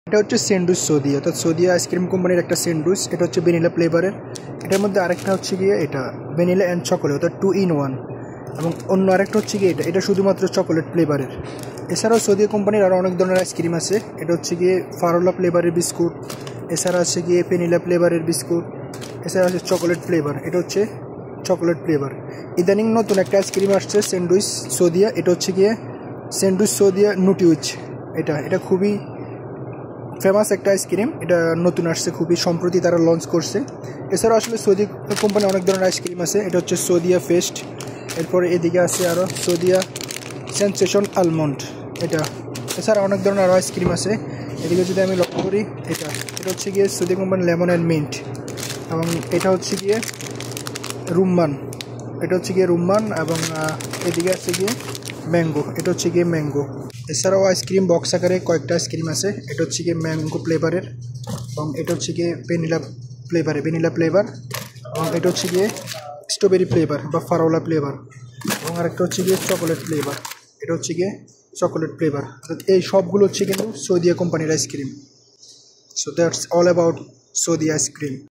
এটা হচ্ছে sandwich Saudi, অর্থাৎ সৌদি আইসক্রিম কোম্পানির একটা স্যান্ডউইচ। এটা হচ্ছে ভ্যানিলা ফ্লেভারের। এটার মধ্যে আরেকটা হচ্ছে গিয়ে এটা ভ্যানিলা অ্যান্ড চকোলেট, অর্থাৎ 2 in 1। এবং অন্য আরেকটা হচ্ছে গিয়ে এটা শুধুমাত্র চকোলেট ফ্লেভারের। এছাড়াও সৌদি কোম্পানির আরও অনেক ধরনের আইসক্রিম আছে। এটা হচ্ছে গিয়ে ফারোলা ফ্লেভারের বিস্কুট, এছাড়া আছে গিয়ে ভ্যানিলা ফ্লেভারের বিস্কুট, এছাড়া আছে চকোলেট ফ্লেভার। এটা হচ্ছে চকোলেট ফ্লেভার। ইদানিং নতুন একটা আইসক্রিম আসছে স্যান্ডউইচ সৌদিয়া, এটা হচ্ছে গিয়ে স্যান্ডউইচ সৌদিয়া নুটিউইচ। এটা খুবই ফেমাস একটা আইসক্রিম। এটা নতুন আসছে, খুবই সম্প্রতি তারা লঞ্চ করছে। এছাড়াও আসলে সৌদি কোম্পানি অনেক ধরনের আইসক্রিম আছে। এটা হচ্ছে সৌদিয়া ফেস্ট। এরপরে এদিকে আছে আরও সৌদিয়া সেন্সেশন আলমন্ড। এটা এছাড়া অনেক ধরনের আরও আইসক্রিম আছে। এদিকে যদি আমি লক্ষ্য করি, এটা হচ্ছে গিয়ে Saudi company lemon and mint. এবং এটা হচ্ছে গিয়ে রুম্মান। এবং এদিকে আছে গিয়ে ম্যাঙ্গো। এটা হচ্ছে গিয়ে ম্যাঙ্গো। এছাড়াও আইসক্রিম বক্স আকারে কয়েকটা আইসক্রিম আছে। এটা হচ্ছে গিয়ে ম্যাঙ্গো ফ্লেভারের, এবং এটা হচ্ছে গিয়ে ভ্যানিলা ফ্লেভার, এবং এটা হচ্ছে গিয়ে স্ট্রবেরি ফ্লেভার বা ফারোলা ফ্লেভার, এবং আরেকটা হচ্ছে গিয়ে চকোলেট ফ্লেভার। এটা হচ্ছে গিয়ে চকোলেট ফ্লেভার। এই সবগুলো হচ্ছে কিন্তু সৌদিয়া কোম্পানির ice cream. So that's all about Saudi ice cream.